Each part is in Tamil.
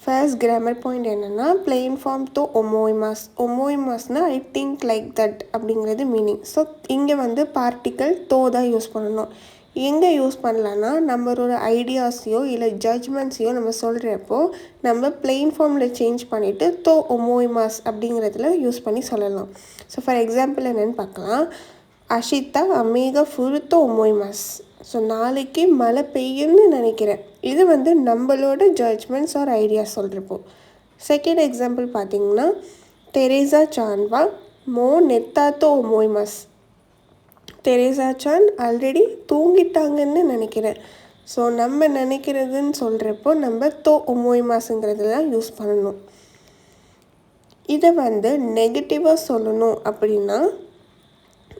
ஃபர்ஸ்ட் கிராமர் பாயிண்ட் என்னென்னா பிளெயின் ஃபார்ம் தோ ஒமோய்மாஸ். ஒமோய்மாஸ்னால் ஐ திங்க் லைக் தட் அப்படிங்கிறது மீனிங். ஸோ இங்கே வந்து பார்ட்டிக்கல் தோ தான் யூஸ் பண்ணணும். எங்கே யூஸ் பண்ணலான்னா நம்மளோட ஐடியாஸையோ இல்லை ஜட்ஜ்மெண்ட்ஸையோ நம்ம சொல்கிறப்போ நம்ம பிளெயின் ஃபார்மில் சேஞ்ச் பண்ணிவிட்டு தோ ஒமோய்மாஸ் அப்படிங்கிறதுல யூஸ் பண்ணி சொல்லலாம். ஸோ ஃபார் எக்ஸாம்பிள் என்னென்னு பார்க்கலாம். அஷிதா அமேகா ஃபுருத்தோ ஒமோய்மாஸ். ஸோ நாளைக்கு மழை பெய்யும்னு நினைக்கிறேன். இது வந்து நம்மளோட ஜட்ஜ்மெண்ட்ஸ் ஆர் ஐடியாஸ் சொல்கிறப்போ. செகண்ட் எக்ஸாம்பிள் பார்த்திங்கன்னா தெரேசா சான்வா மோ நெத்தாத்தோ ஒமோய்மாஸ். தெரேசா சான் ஆல்ரெடி தூங்கிட்டாங்கன்னு நினைக்கிறேன். ஸோ நம்ம நினைக்கிறதுன்னு சொல்கிறப்போ நம்ம தோ ஒமோய்மாஸுங்கிறதுலாம் யூஸ் பண்ணணும். இதை வந்து நெகட்டிவாக சொல்லணும் அப்படின்னா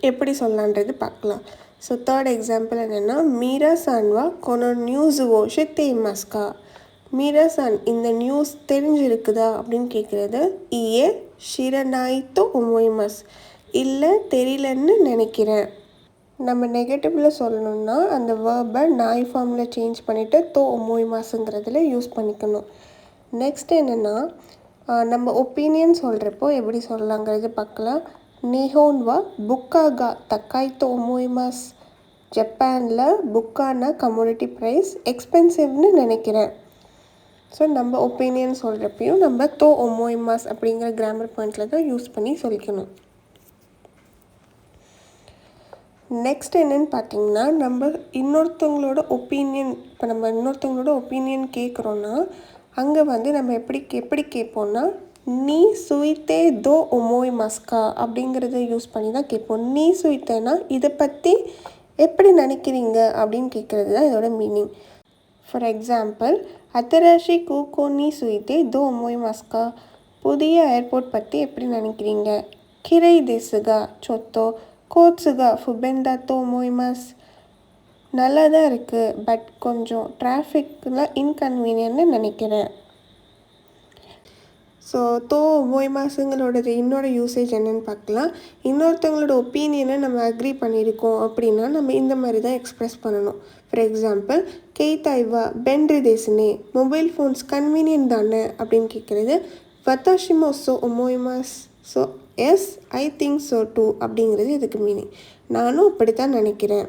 எப்படி சொல்லலான்றது பார்க்கலாம். ஸோ தேர்ட் எக்ஸாம்பிள் என்னென்னா மீரா சான்வா கொனோ நியூஸ் ஓஷே தேமஸ்கா. மீரா சான் இந்த நியூஸ் தெரிஞ்சிருக்குதா அப்படின்னு கேட்குறது ஏ ஷிரனாய்த்தோ ஒமோய்மாஸ். இல்லை தெரியலன்னு நினைக்கிறேன். நம்ம நெகட்டிவில் சொல்லணும்னா அந்த வேர்பை நாய் ஃபார்மில் சேஞ்ச் பண்ணிவிட்டு தோ ஒமோய்மாஸுங்கிறதுல யூஸ் பண்ணிக்கணும். நெக்ஸ்ட் என்னென்னா நம்ம ஒப்பீனியன் சொல்கிறப்போ எப்படி சொல்லலாங்கிறது பார்க்கலாம். நிஹோன்வா புக்காகா தக்காய்த்தோ ஒமோய்மாஸ். ஜப்பானில் புக்கான கமோடிட்டி ப்ரைஸ் எக்ஸ்பென்சிவ்னு நினைக்கிறேன். ஸோ நம்ம ஒப்பீனியன் சொல்கிறப்பையும் நம்ம தோ ஒமோய்மாஸ் அப்படிங்கிற கிராமர் பாயிண்டில் தான் யூஸ் பண்ணி சொல்லிக்கணும். நெக்ஸ்ட் என்னென்னு பார்த்தீங்கன்னா நம்ம இன்னொருத்தவங்களோட ஒப்பீனியன் கேட்குறோன்னா அங்கே வந்து நம்ம எப்படி கேட்போம்னா நீ சுயித்தே தோ ஒமோய்மாஸ்கா அப்படிங்கிறத யூஸ் பண்ணி தான் கேட்போம். நீ சுயித்தேனா இதை பற்றி எப்படி நினைக்கிறீங்க அப்படின்னு கேட்குறது தான் இதோட மீனிங். ஃபார் எக்ஸாம்பிள் அத்தராஷி கூக்கோ நீ சுயித்தே தோ ஒமோய்மாஸ்கா. புதிய ஏர்போர்ட் பற்றி எப்படி நினைக்கிறீங்க. கிரை தேசுகா சொத்தோ கோட்ஸுகா ஃபுபெண்டா தோ ஒமோய்மாஸ். நல்லா தான் இருக்குது பட் கொஞ்சம் டிராஃபிக்கில் இன்கன்வீனியன்ட்னு நினைக்கிறேன். ஸோ தோ ஒமோய்மாஸுங்களோட இன்னொரு யூசேஜ் என்னென்னு பார்க்கலாம். இன்னொருத்தவங்களோட ஒப்பீனியனை நம்ம அக்ரி பண்ணியிருக்கோம் அப்படின்னா நம்ம இந்த மாதிரி தான் எக்ஸ்ப்ரெஸ் பண்ணணும். ஃபார் எக்ஸாம்பிள் கெய்தாய்வா பென்ட்ரி தேசுனே மொபைல் ஃபோன்ஸ் கன்வீனியன்ட் தானே அப்படின்னு கேட்குறது வத்தாஷிமோ ஸோ ஒமோய்மாஸ். So yes I think so too அப்படிங்கிறது இதுக்கு மீனிங். நானும் அப்படித்தான் நினைக்கிறேன்.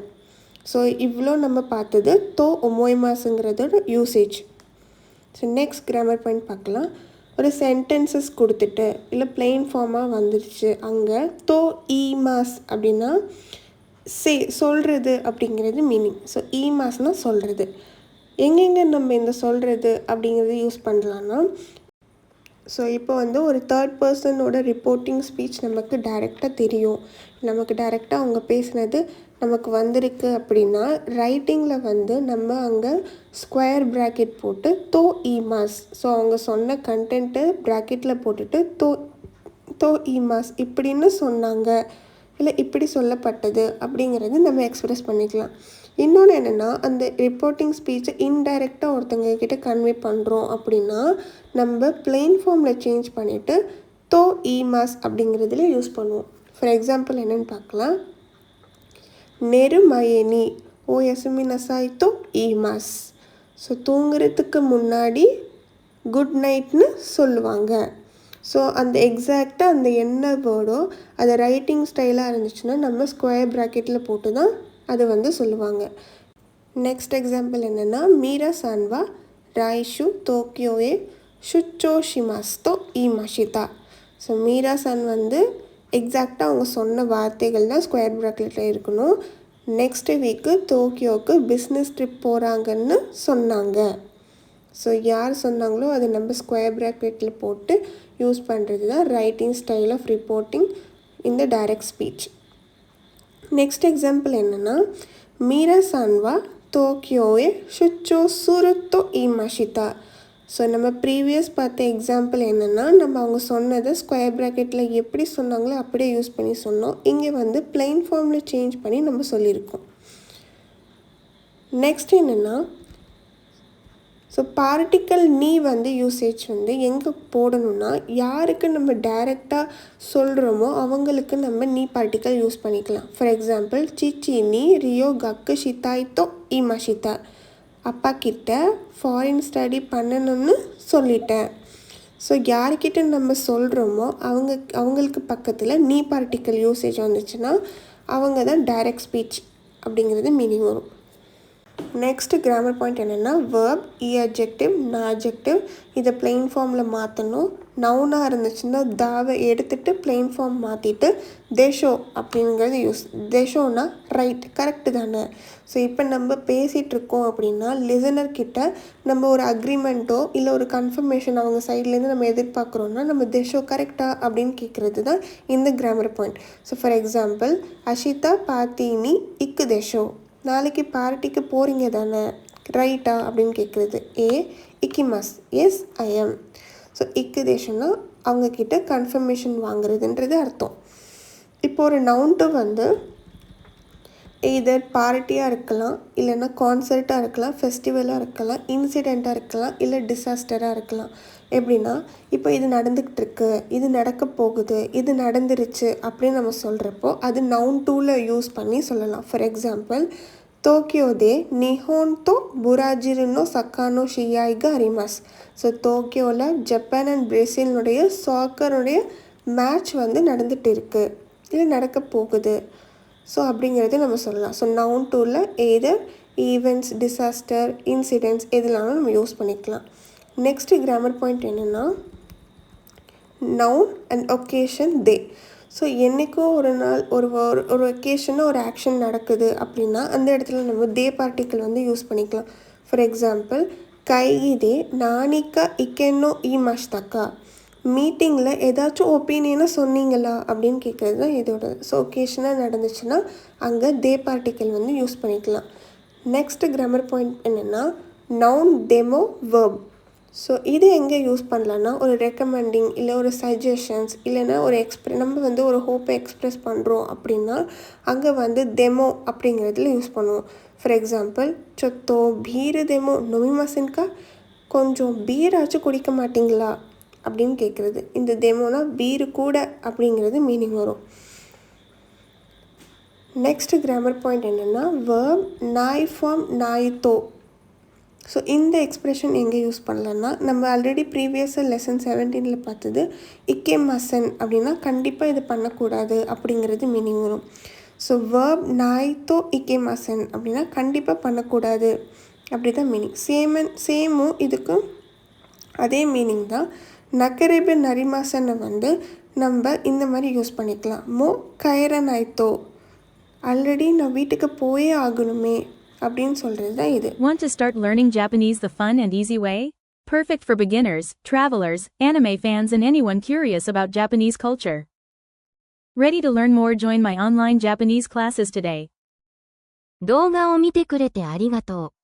ஸோ இவ்வளோ நம்ம பார்த்தது தோ ஒமோய்மாஸுங்கிறதோட usage. So next grammar point பார்க்கலாம். ஒரு சென்டென்சஸ் கொடுத்துட்டு இல்லை பிளெயின் ஃபார்மாக வந்துடுச்சு அங்கே தோ ஈமாஸ் அப்படின்னா சொல்கிறது அப்படிங்கிறது மீனிங். ஸோ ஈமாஸ்னால் சொல்கிறது. எங்கெங்கே நம்ம இந்த சொல்கிறது அப்படிங்கிறது யூஸ் பண்ணலான்னா ஸோ இப்போ வந்து ஒரு தேர்ட் பர்சனோட ரிப்போர்ட்டிங் ஸ்பீச் நமக்கு டைரெக்டாக தெரியும். நமக்கு டைரெக்டாக அவங்க பேசுனது நமக்கு வந்திருக்கு அப்படின்னா ரைட்டிங்கில் வந்து நம்ம அங்கே ஸ்கொயர் ப்ராக்கெட் போட்டு தோ ஈமாஸ். ஸோ அவங்க சொன்ன கண்டென்ட்டு ப்ராக்கெட்டில் போட்டுட்டு தோ ஈமாஸ் இப்படின்னு சொன்னாங்க இல்லை இப்படி சொல்லப்பட்டது அப்படிங்கிறது நம்ம எக்ஸ்ப்ரெஸ் பண்ணிக்கலாம். இன்னொன்று என்னென்னா அந்த ரிப்போர்ட்டிங் ஸ்பீச்சை இன்டைரக்டாக ஒருத்தங்க கிட்ட கன்வே பண்ணுறோம் அப்படின்னா நம்ம பிளெயின் ஃபார்மில் சேஞ்ச் பண்ணிவிட்டு தோ ஈமாஸ் அப்படிங்கிறதுல யூஸ் பண்ணுவோம். ஃபார் எக்ஸாம்பிள் என்னென்னு பார்க்கலாம். நெரு மயனி ஓ எசுமி நசாய் தோ ஈமாஸ். ஸோ தூங்குறதுக்கு முன்னாடி குட் நைட்னு சொல்லுவாங்க. ஸோ அந்த எக்ஸாக்டாக அந்த என்ன வேர்டோ அது ரைட்டிங் ஸ்டைலாக இருந்துச்சுன்னா நம்ம ஸ்கொயர் ப்ராக்கெட்டில் போட்டு தான் அது வந்து சொல்லுவாங்க. நெக்ஸ்ட் எக்ஸாம்பிள் என்னென்னா மீரா சான்வா ராய்ஷு டோக்கியோயே ஷுச்சோஷிமாஸ் தோ ஈமாஷிதா. ஸோ மீரா சான் வந்து எக்ஸாக்டாக அவங்க சொன்ன வார்த்தைகள் தான் ஸ்கொயர் ப்ராக்கெட்டில் இருக்கணும். நெக்ஸ்ட் வீக்கு டோக்கியோவுக்கு பிஸ்னஸ் ட்ரிப் போகிறாங்கன்னு சொன்னாங்க. ஸோ யார் சொன்னாங்களோ அதை நம்ம ஸ்கொயர் ப்ராக்கெட்டில் போட்டு யூஸ் பண்ணுறது தான் ரைட்டிங் ஸ்டைல் ஆஃப் ரிப்போர்ட்டிங் இந்த டைரக்ட் ஸ்பீச். நெக்ஸ்ட் எக்ஸாம்பிள் என்னென்னா மீரா சான்வா டோக்கியோவே ஷுச்சோ சுருத்தோ ஈமாஷிதா. ஸோ நம்ம ப்ரீவியஸ் பார்த்த எக்ஸாம்பிள் என்னென்னா நம்ம அவங்க சொன்னதை ஸ்கொயர் ப்ராக்கெட்டில் எப்படி சொன்னாங்களோ அப்படியே யூஸ் பண்ணி சொன்னோம். இங்கே வந்து பிளெயின் ஃபார்மில் சேஞ்ச் பண்ணி நம்ம சொல்லியிருக்கோம். நெக்ஸ்ட் என்னென்னா ஸோ பார்ட்டிக்கல் நீ வந்து யூசேஜ் வந்து எங்கே போடணும்னா யாருக்கு நம்ம டைரெக்டாக சொல்கிறோமோ அவங்களுக்கு நம்ம நீ பார்ட்டிக்கல் யூஸ் பண்ணிக்கலாம். ஃபார் எக்ஸாம்பிள் சிச்சி நீ ரியோ கக்கு ஷிதாய்த்தோ ஈமாஷிதா. அப்பா கிட்ட ஃபாரின் ஸ்டடி பண்ணணும்னு சொல்லிட்டேன். ஸோ யார்கிட்ட நம்ம சொல்கிறோமோ அவங்களுக்கு பக்கத்தில் நீ பார்ட்டிக்கல் யூசேஜ் வந்துச்சுன்னா அவங்க தான் டைரக்ட் ஸ்பீச் அப்படிங்கிறது மீனிங் வரும். நெக்ஸ்ட் கிராமர் பாயிண்ட் என்னென்னா வேர்ப், adjective, adjective இதை பிளெயின் ஃபார்மில் மாற்றணும். நவுனாக இருந்துச்சுன்னா தாவை எடுத்துகிட்டு பிளெயின் ஃபார்ம் மாற்றிட்டு தேஷோ அப்படிங்கிறது யூஸ். தேஷோனா ரைட், கரெக்டு தானே. ஸோ இப்போ நம்ம பேசிகிட்ருக்கோம் அப்படின்னா லிசனர்கிட்ட நம்ம ஒரு அக்ரிமெண்ட்டோ இல்லை ஒரு கன்ஃபர்மேஷன் அவங்க சைட்லேருந்து நம்ம எதிர்பார்க்குறோன்னா நம்ம தேஷோ கரெக்டா அப்படின்னு கேட்குறது தான் இந்த grammar point. So for example அஷிதா பாத்தீனி இக்கு தேஷோ, நாளைக்கு பார்ட்டிக்கு போகிறீங்க தானே, ரைட்டா அப்படின்னு கேட்குறது. இக்கிமஸ், எஸ் ஐ எம். ஸோ இக்கு தேஷம்னா அவங்கக்கிட்ட கன்ஃபர்மேஷன் வாங்குறதுன்றது அர்த்தம். இப்போ ஒரு நவுன்ட்டு வந்து எய்தர் பார்ட்டியாக இருக்கலாம், இல்லைன்னா கான்சர்ட்டாக இருக்கலாம், ஃபெஸ்டிவலாக இருக்கலாம், இன்சிடெண்ட்டாக இருக்கலாம், இல்லை டிசாஸ்டராக இருக்கலாம். எப்படின்னா இப்போ இது நடந்துக்கிட்டு இருக்கு, இது நடக்க போகுது, இது நடந்துருச்சு அப்படின்னு நம்ம சொல்கிறப்போ அது நவுன் டூவில் யூஸ் பண்ணி சொல்லலாம். ஃபார் எக்ஸாம்பிள் டோக்கியோ தே நிஹோன் தோ புராஜிருனோ சக்கானோ ஷியாய்கா அரிமாஸ். ஸோ டோக்கியோவில் ஜப்பான் அண்ட் பிரேசிலினுடைய சாக்கருடைய மேட்ச் வந்து நடந்துகிட்டு இருக்குது, இல்லை நடக்க போகுது. ஸோ அப்படிங்கிறது நம்ம சொல்லலாம். ஸோ நவுன் டூவில் எய்தர் ஈவெண்ட்ஸ், டிசாஸ்டர், இன்சிடென்ட்ஸ் எதுனாலும் நம்ம யூஸ் பண்ணிக்கலாம். நெக்ஸ்ட்டு கிராமர் பாயிண்ட் என்னென்னா noun and occasion they. So என்றைக்கோ ஒரு நாள் ஒரு ஒகேஷனாக ஒரு ஆக்ஷன் நடக்குது அப்படின்னா அந்த இடத்துல நம்ம தே பார்ட்டிக்கல் வந்து யூஸ் பண்ணிக்கலாம். ஃபார் எக்ஸாம்பிள் கைதே நானிக்கா இக்கென்னோ இ மஷ்தக்கா, மீட்டிங்கில் ஏதாச்சும் ஒப்பீனியனாக சொன்னீங்களா அப்படின்னு கேட்குறது தான் இதோட. ஸோ ஒகேஷனாக நடந்துச்சுன்னா அங்கே தே பார்ட்டிக்கல் வந்து யூஸ் பண்ணிக்கலாம். நெக்ஸ்ட்டு கிராமர் பாயிண்ட் என்னென்னா நவுன் டெமோ வேர்ப். ஸோ இது எங்கே யூஸ் பண்ணலான்னா ஒரு ரெக்கமெண்டிங், இல்லை ஒரு சஜஷன்ஸ், இல்லைன்னா ஒரு நம்ம வந்து ஒரு ஹோப்பை எக்ஸ்ப்ரெஸ் பண்ணுறோம் அப்படின்னா அங்கே வந்து டெமோ அப்படிங்கிறதுல யூஸ் பண்ணுவோம். ஃபார் எக்ஸாம்பிள் சொத்தோ பீரு டெமோ நொமிமாசன்கா, கொஞ்சம் பீராச்சும் குடிக்க மாட்டிங்களா அப்படின்னு கேட்குறது. இந்த டெமோனா பீரு கூட அப்படிங்கிறது மீனிங் வரும். நெக்ஸ்ட்டு கிராமர் பாயிண்ட் என்னென்னா வேர்ப் நாய் ஃபார்ம் நாய்தோ. ஸோ இந்த எக்ஸ்ப்ரெஷன் எங்கே யூஸ் பண்ணலன்னா நம்ம ஆல்ரெடி ப்ரீவியஸாக லெசன் 17 பார்த்தது இக்கே மசன் அப்படின்னா கண்டிப்பாக இது பண்ணக்கூடாது அப்படிங்கிறது மீனிங் வரும். ஸோ வேர்ப் நாய்தோ இக்கே மசன் அப்படின்னா கண்டிப்பாக பண்ணக்கூடாது அப்படி தான் மீனிங். சேமும் இதுக்கும் அதே மீனிங் தான். நக்கரேபு நரிமாசனை வந்து நம்ம இந்த மாதிரி யூஸ் பண்ணிக்கலாம். மோ கைரன் ஆயித்தோ, ஆல்ரெடி நான் வீட்டுக்கு போயே ஆகணுமே அப்படின்னு சொல்கிறது தான் இது. Want to start learning Japanese the fun and easy way? Perfect for beginners, travelers, anime fans and anyone curious about Japanese culture. Ready to learn more? Join my online Japanese classes today. 動画を見てくれてありがとう。